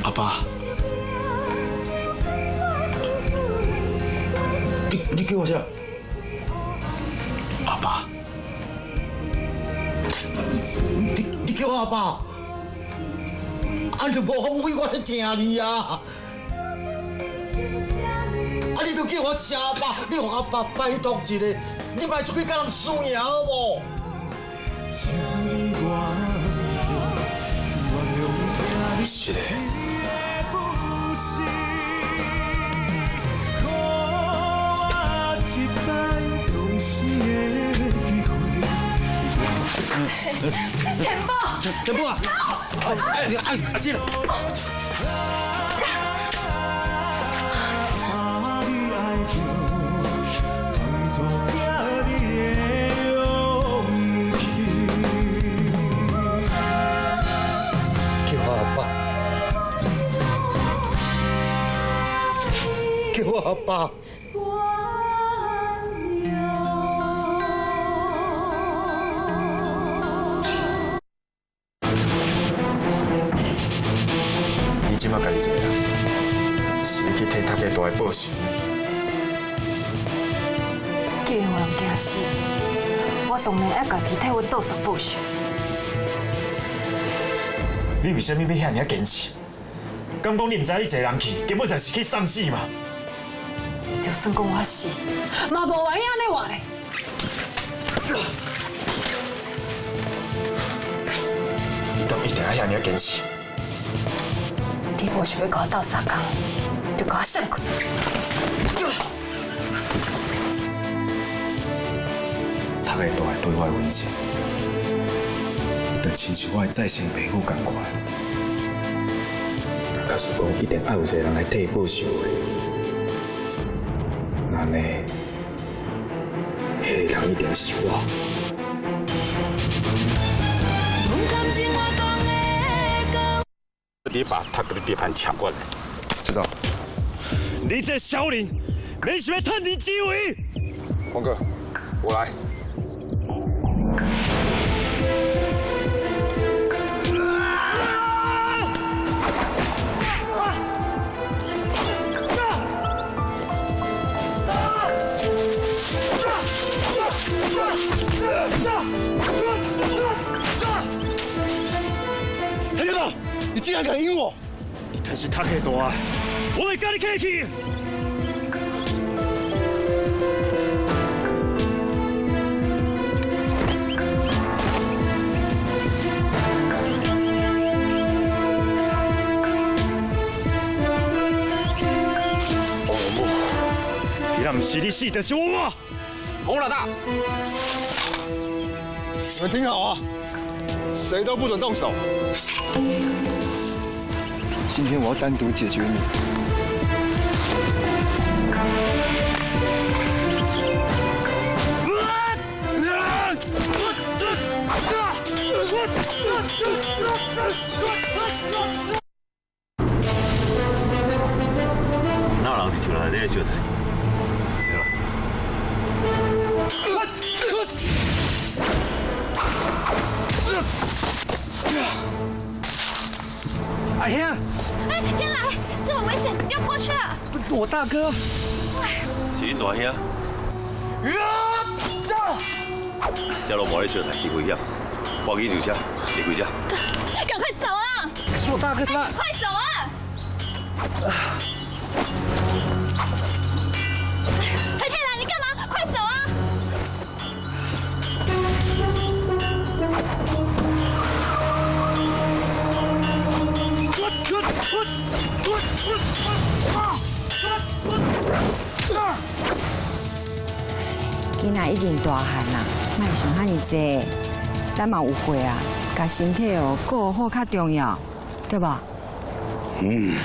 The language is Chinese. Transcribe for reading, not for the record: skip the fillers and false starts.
阿爸，你叫我啥？阿爸，你叫我阿爸？啊，你无枉费我来听你啊！啊，你都叫我车阿爸，你让阿爸拜托一下，你莫出去甲人输赢好无？是的。田宝，田宝啊！阿姐。叫我阿爸。你即马家己一个人，是要去替他家大的报仇？既然我人惊死，我当然要家己替阮倒杀报仇。你为什么要遐尔坚持？敢讲你唔知你一个人去，根本就是去送死嘛？就算讲我死，嘛无原因安尼话咧。你敢一定要遐尔坚持？你无想要甲我斗相共，就甲我闪开。他会大对我的温情，就亲像我的再生父母同款。假使讲一定要有一个人来替伊报仇的，那呢，迄个人一定是我。你把他的地盘抢过来。知道。你这小人，没想要趁人之危。黄哥，我来。陈天宝，你竟然敢赢我！你真是太黑大啊！我会跟你客气。你若不是你死，就是我。洪老大，你们听好啊，谁都不准动手。今天我要单独解决你。哪有人伫厝内底笑台？阿兄，哎，天来，这很危险，不要过去啊！我大哥。是恁大兄。这路无咧笑台是危险，赶紧上车，离开这。赶快走啊！是我大哥他。快走啊！陈天来，你干嘛？快走啊！囡仔已经大汉啦，莫想遐尼济，咱嘛有会啊，甲身体哦顾好较重要，对吧？嗯。